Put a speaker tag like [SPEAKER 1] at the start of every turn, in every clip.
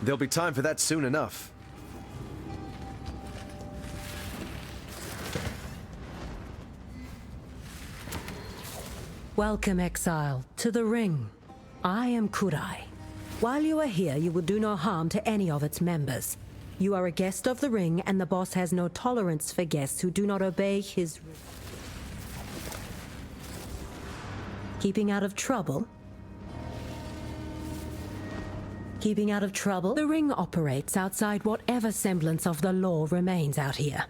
[SPEAKER 1] There'll be time for that soon enough.
[SPEAKER 2] Welcome, exile, to the ring. I am Kurai. While you are here, you will do no harm to any of its members. You are a guest of the ring, and the boss has no tolerance for guests who do not obey his... Keeping out of trouble? Keeping out of trouble? The ring operates outside whatever semblance of the law remains out here.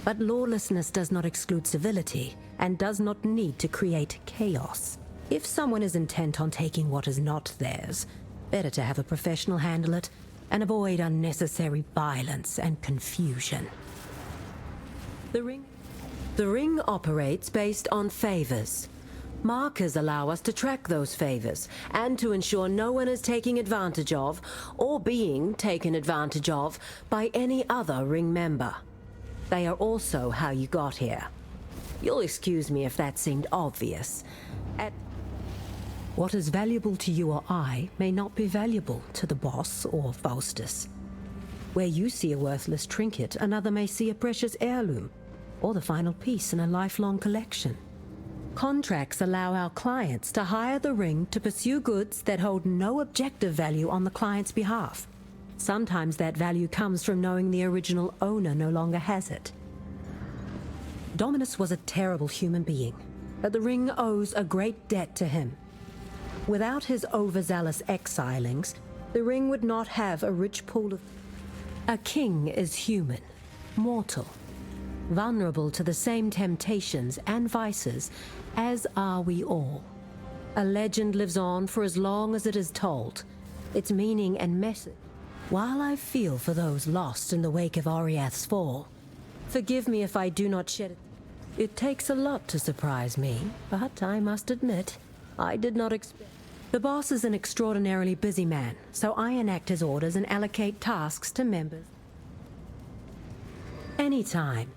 [SPEAKER 2] But lawlessness does not exclude civility, and does not need to create chaos. If someone is intent on taking what is not theirs, better to have a professional handle it, and avoid unnecessary violence and confusion. The ring operates based on favors. Markers allow us to track those favors, and to ensure no one is taking advantage of, or being taken advantage of, by any other ring member. They are also how you got here. You'll excuse me if that seemed obvious. What is valuable to you or I may not be valuable to the boss or Faustus. Where you see a worthless trinket, another may see a precious heirloom, or the final piece in a lifelong collection. Contracts allow our clients to hire the ring to pursue goods that hold no objective value on the client's behalf. Sometimes that value comes from knowing the original owner no longer has it. Dominus was a terrible human being, but the ring owes a great debt to him. Without his overzealous exilings, the ring would not have a rich pool of... A king is human, mortal, vulnerable to the same temptations and vices as are we all. A legend lives on for as long as it is told, its meaning and message. While I feel for those lost in the wake of Oriath's fall, forgive me if I do not shed it. It takes a lot to surprise me, but I must admit, I did not expect... The boss is an extraordinarily busy man, so I enact his orders and allocate tasks to members. Anytime.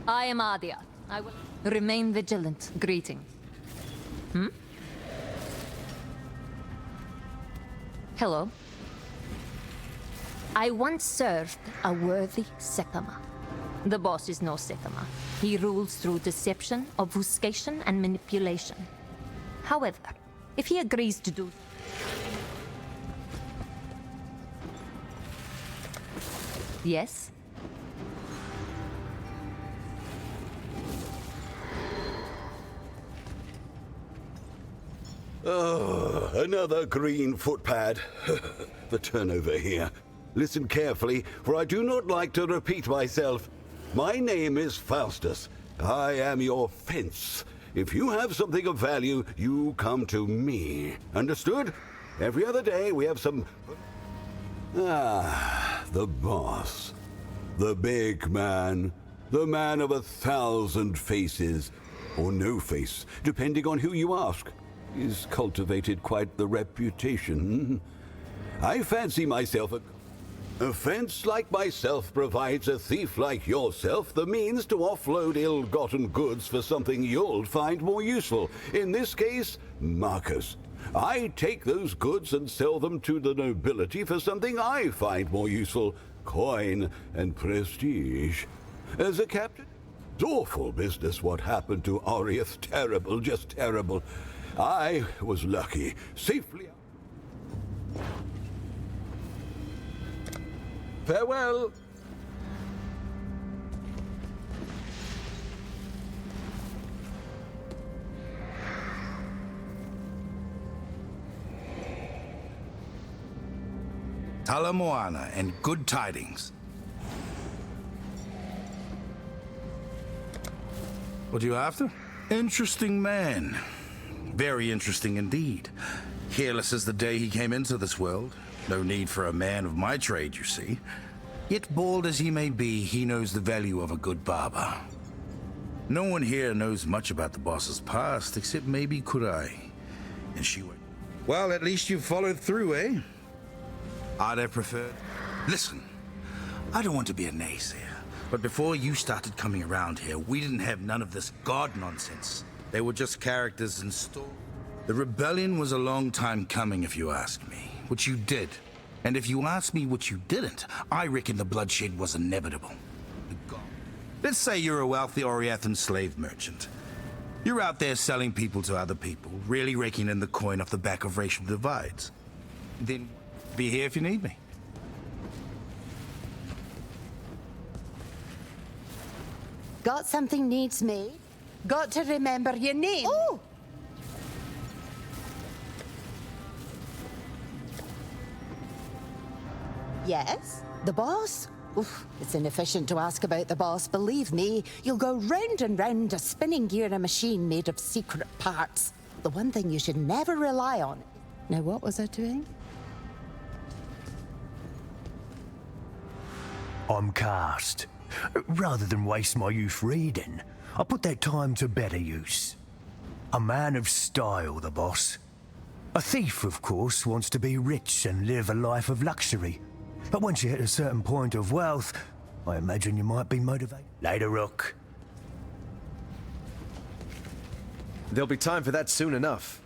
[SPEAKER 3] I am Adia. I will remain vigilant. Greetings. Hello. I once served a worthy Septima. The boss is no Septima. He rules through deception, obfuscation, and manipulation. However, if he agrees to do... Yes?
[SPEAKER 4] Oh, another green footpad. The turnover here. Listen carefully, for I do not like to repeat myself. My name is Faustus. I am your fence. If you have something of value, you come to me. Understood? Every other day we have some... the boss. The big man. The man of 1,000 faces. Or no face, depending on who you ask. He's cultivated quite the reputation. I fancy myself a fence like myself provides a thief like yourself the means to offload ill-gotten goods for something you'll find more useful. In this case, markers. I take those goods and sell them to the nobility for something I find more useful. Coin and prestige. As a captain, it's awful business what happened to Oriath. Terrible, just terrible. I was lucky. Safely... Farewell.
[SPEAKER 5] Talamoana and good tidings. What are you after? Interesting man. Very interesting indeed. Careless as the day he came into this world. No need for a man of my trade, you see. Yet bald as he may be, he knows the value of a good barber. No one here knows much about the boss's past, except maybe Kurai. And she went... Well, at least you followed through, eh? I'd have preferred... Listen, I don't want to be a naysayer, But before you started coming around here, we didn't have none of this god nonsense. They were just characters and stories. The rebellion was a long time coming, if you ask me. Which you did. And if you ask me what you didn't, I reckon the bloodshed was inevitable. Let's say you're a wealthy Oriathan slave merchant. You're out there selling people to other people, really raking in the coin off the back of racial divides. Then be here if you need me.
[SPEAKER 6] Got something needs me? Got to remember your name. Oh! Yes? The boss? Oof, it's inefficient to ask about the boss, believe me. You'll go round and round a spinning gear in a machine made of secret parts. The one thing you should never rely on. Now, what was I doing?
[SPEAKER 7] I'm cast. Rather than waste my youth reading, I put that time to better use. A man of style, the boss. A thief, of course, wants to be rich and live a life of luxury. But once you hit a certain point of wealth, I imagine you might be motivated. Later, Rook.
[SPEAKER 1] There'll be time for that soon enough.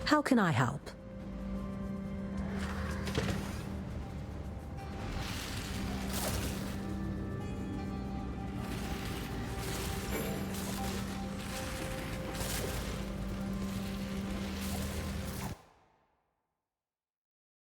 [SPEAKER 2] How can I help?